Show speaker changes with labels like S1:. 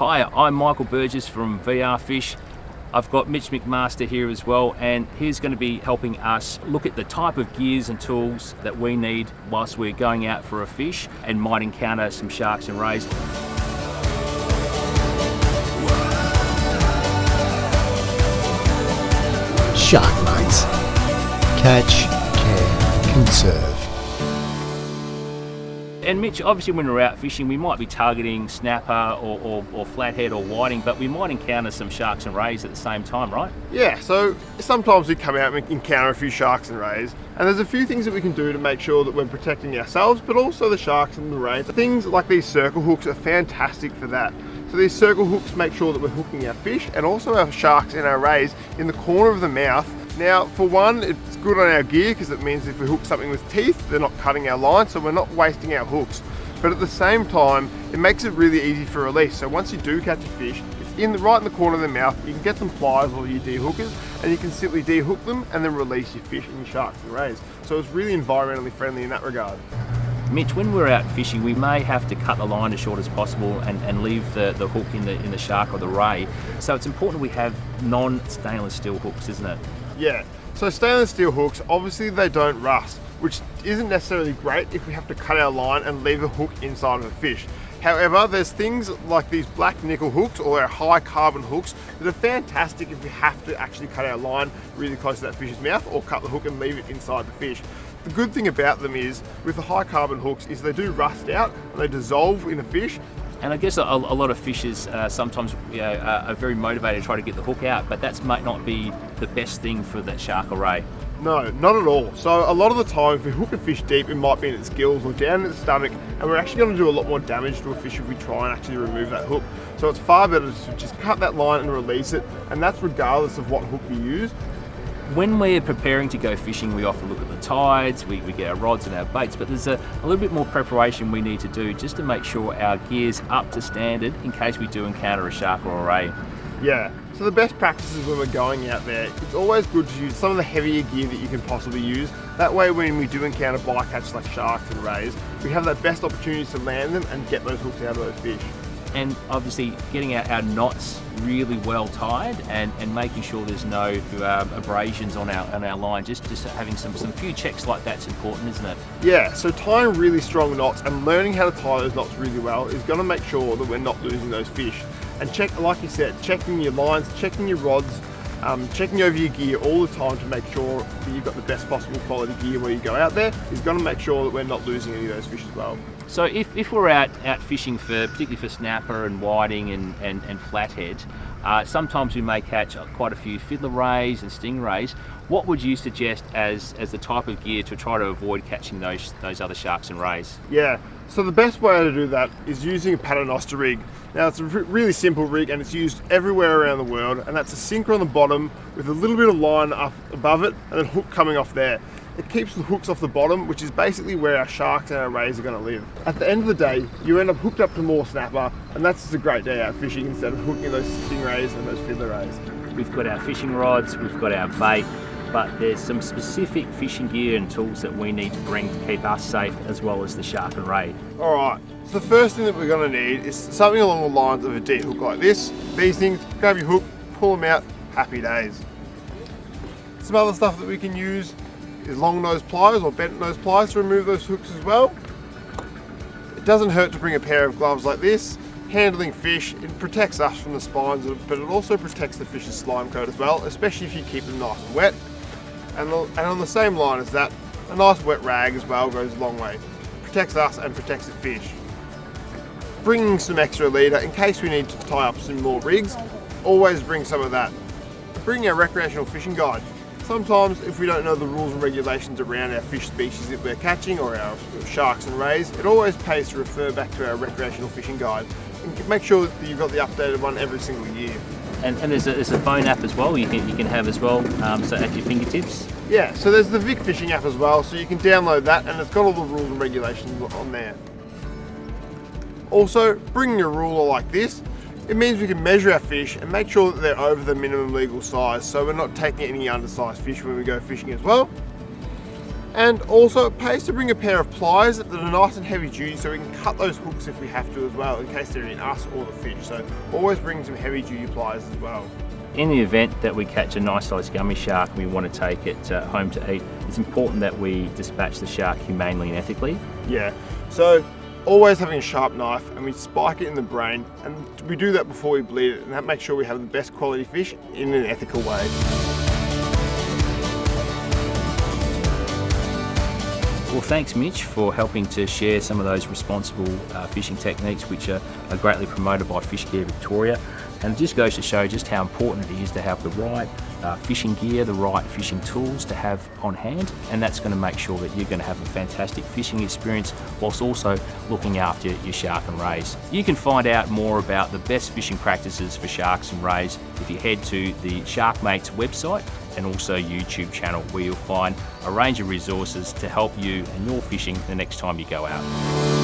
S1: Hi, I'm Michael Burgess from VRFish. I've got Mitch McMaster here as well, and he's going to be helping us look at the type of gears and tools that we need whilst we're going out for a fish and might encounter some sharks and rays.
S2: Shark Mates. Catch, care, conserve.
S1: And Mitch, obviously when we're out fishing, we might be targeting snapper or flathead or whiting, but we might encounter some sharks and rays at the same time, right?
S3: Yeah, so sometimes we come out and encounter a few sharks and rays, and there's a few things that we can do to make sure that we're protecting ourselves, but also the sharks and the rays. Things like these circle hooks are fantastic for that. So these circle hooks make sure that we're hooking our fish and also our sharks and our rays in the corner of the mouth. Now, for one, it's good on our gear because it means if we hook something with teeth, they're not cutting our line, so we're not wasting our hooks. But at the same time, it makes it really easy for release. So once you do catch a fish, it's right in the corner of the mouth. You can get some pliers or your de-hookers, and you can simply de-hook them and then release your fish and your sharks and rays. So it's really environmentally friendly in that regard.
S1: Mitch, when we're out fishing, we may have to cut the line as short as possible and leave the hook in the shark or the ray. So it's important we have non-stainless steel hooks, isn't it?
S3: Yeah, so stainless steel hooks, obviously they don't rust, which isn't necessarily great if we have to cut our line and leave the hook inside of a fish. However, there's things like these black nickel hooks or our high carbon hooks that are fantastic if we have to actually cut our line really close to that fish's mouth or cut the hook and leave it inside the fish. The good thing about them is, with the high carbon hooks, is they do rust out and they dissolve in a fish.
S1: And I guess a lot of fishers sometimes are very motivated to try to get the hook out, but that might not be the best thing for that shark or ray.
S3: No, not at all. So a lot of the time, if we hook a fish deep, it might be in its gills or down in its stomach, and we're actually going to do a lot more damage to a fish if we try and actually remove that hook. So it's far better to just cut that line and release it, and that's regardless of what hook we use.
S1: When we're preparing to go fishing, we often look at the tides, we get our rods and our baits, but there's a little bit more preparation we need to do just to make sure our gear's up to standard in case we do encounter a shark or a ray.
S3: Yeah, so the best practices when we're going out there, it's always good to use some of the heavier gear that you can possibly use. That way when we do encounter bycatch like sharks and rays, we have that best opportunity to land them and get those hooks out of those fish.
S1: And obviously getting our knots really well tied and making sure there's no abrasions on our line. Just having some few checks like that's important, isn't it?
S3: Yeah, so tying really strong knots and learning how to tie those knots really well is going to make sure that we're not losing those fish. And check, like you said, checking your lines, checking your rods, checking over your gear all the time to make sure that you've got the best possible quality gear where you go out there is going to make sure that we're not losing any of those fish as well.
S1: So if we're out fishing particularly for snapper and whiting and flathead, sometimes we may catch quite a few fiddler rays and stingrays. What would you suggest as the type of gear to try to avoid catching those other sharks and rays?
S3: Yeah, so the best way to do that is using a paternoster rig. Now it's a really simple rig and it's used everywhere around the world, and that's a sinker on the bottom with a little bit of line up above it and then hook coming off there. It keeps the hooks off the bottom, which is basically where our sharks and our rays are going to live. At the end of the day, you end up hooked up to more snapper, and that's just a great day out fishing instead of hooking those stingrays and those fiddler rays.
S1: We've got our fishing rods, we've got our bait, but there's some specific fishing gear and tools that we need to bring to keep us safe as well as the shark and ray.
S3: Alright, so the first thing that we're going to need is something along the lines of a de-hook like this. These things, grab your hook, pull them out, happy days. Some other stuff that we can use is long nose pliers or bent nose pliers to remove those hooks as well. It doesn't hurt to bring a pair of gloves like this. Handling fish, it protects us from the spines, but it also protects the fish's slime coat as well, especially if you keep them nice and wet. And on the same line as that, a nice wet rag as well goes a long way. Protects us and protects the fish. Bringing some extra leader in case we need to tie up some more rigs, always bring some of that. Bring our recreational fishing guide. Sometimes if we don't know the rules and regulations around our fish species that we're catching or our sharks and rays, it always pays to refer back to our recreational fishing guide and make sure that you've got the updated one every single year.
S1: And there's a phone app as well you can have as well, so at your fingertips.
S3: Yeah, so there's the Vic Fishing app as well, so you can download that and it's got all the rules and regulations on there. Also, bringing a ruler like this, it means we can measure our fish and make sure that they're over the minimum legal size, so we're not taking any undersized fish when we go fishing as well. And also it pays to bring a pair of pliers that are nice and heavy duty so we can cut those hooks if we have to as well, in case they're in us or the fish. So always bring some heavy duty pliers as well.
S1: In the event that we catch a nice sized gummy shark and we want to take it home to eat, it's important that we dispatch the shark humanely and ethically.
S3: Yeah, so always having a sharp knife, and we spike it in the brain, and we do that before we bleed it, and that makes sure we have the best quality fish in an ethical way.
S1: Well, thanks Mitch for helping to share some of those responsible fishing techniques which are greatly promoted by Fishcare Victoria. And it just goes to show just how important it is to have the right fishing gear, the right fishing tools to have on hand, and that's going to make sure that you're going to have a fantastic fishing experience whilst also looking after your shark and rays. You can find out more about the best fishing practices for sharks and rays if you head to the Sharkmates website and also YouTube channel, where you'll find a range of resources to help you and your fishing the next time you go out.